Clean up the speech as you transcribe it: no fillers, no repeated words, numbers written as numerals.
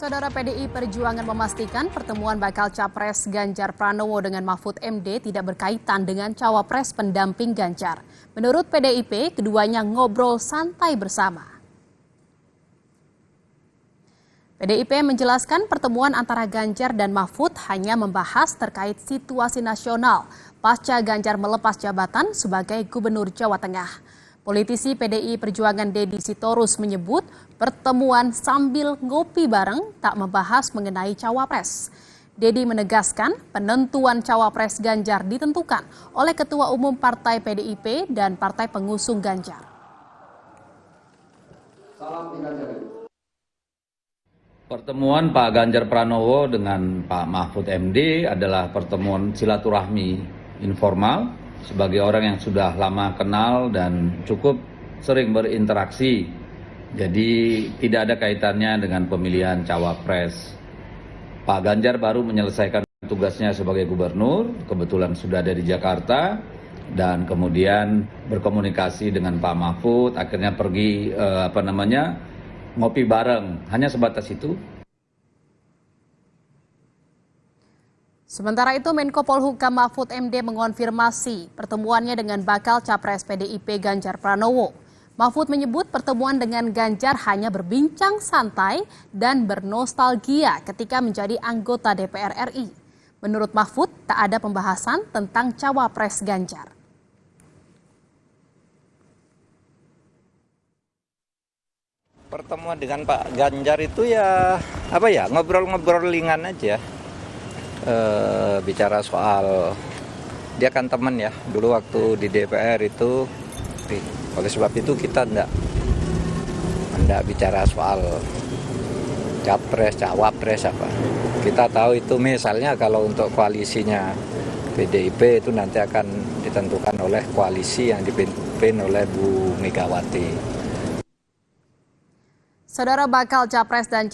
Saudara PDI Perjuangan memastikan pertemuan bakal Capres Ganjar Pranowo dengan Mahfud MD tidak berkaitan dengan cawapres pendamping Ganjar. Menurut PDIP, keduanya ngobrol santai bersama. PDIP menjelaskan pertemuan antara Ganjar dan Mahfud hanya membahas terkait situasi nasional pasca Ganjar melepas jabatan sebagai Gubernur Jawa Tengah. Politisi PDI Perjuangan Deddy Sitorus menyebut pertemuan sambil ngopi bareng tak membahas mengenai cawapres. Deddy menegaskan penentuan cawapres Ganjar ditentukan oleh Ketua Umum Partai PDIP dan Partai Pengusung Ganjar. Pertemuan Pak Ganjar Pranowo dengan Pak Mahfud MD adalah pertemuan silaturahmi informal sebagai orang yang sudah lama kenal dan cukup sering berinteraksi. Jadi tidak ada kaitannya dengan pemilihan cawapres. Pak Ganjar baru menyelesaikan tugasnya sebagai gubernur, kebetulan sudah ada di Jakarta, dan kemudian berkomunikasi dengan Pak Mahfud, akhirnya pergi ngopi bareng, hanya sebatas itu. Sementara itu, Menko Polhukam Mahfud MD mengonfirmasi pertemuannya dengan bakal Capres PDIP Ganjar Pranowo. Mahfud menyebut pertemuan dengan Ganjar hanya berbincang santai dan bernostalgia ketika menjadi anggota DPR RI. Menurut Mahfud, tak ada pembahasan tentang cawapres Ganjar. Pertemuan dengan Pak Ganjar itu ngobrol-ngobrol ringan aja. Bicara soal, dia kan teman ya, dulu waktu di DPR itu, oleh sebab itu kita enggak bicara soal capres, cawapres apa. Kita tahu itu misalnya kalau untuk koalisinya PDIP itu nanti akan ditentukan oleh koalisi yang dipimpin oleh Bu Megawati. Saudara, bakal Capres dan